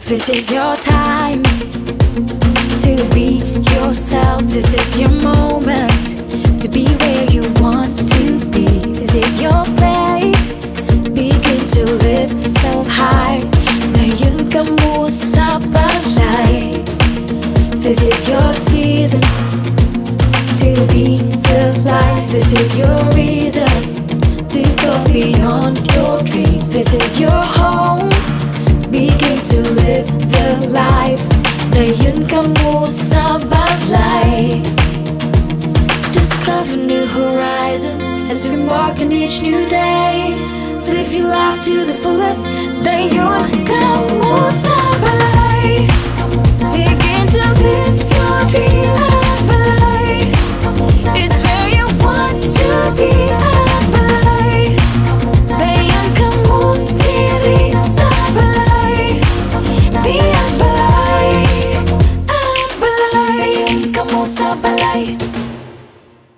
This is your time to be yourself. This is your moment to be where you want to be. This is your place. Begin to live so high that you can move sabbalai. This is your season to be the light. This is your reason to go beyond your dreams. This is your home. Begin to live the life that you can move sabbalai. Discover new horizons as we embark on each new day. Live your life to the fullest, then you can move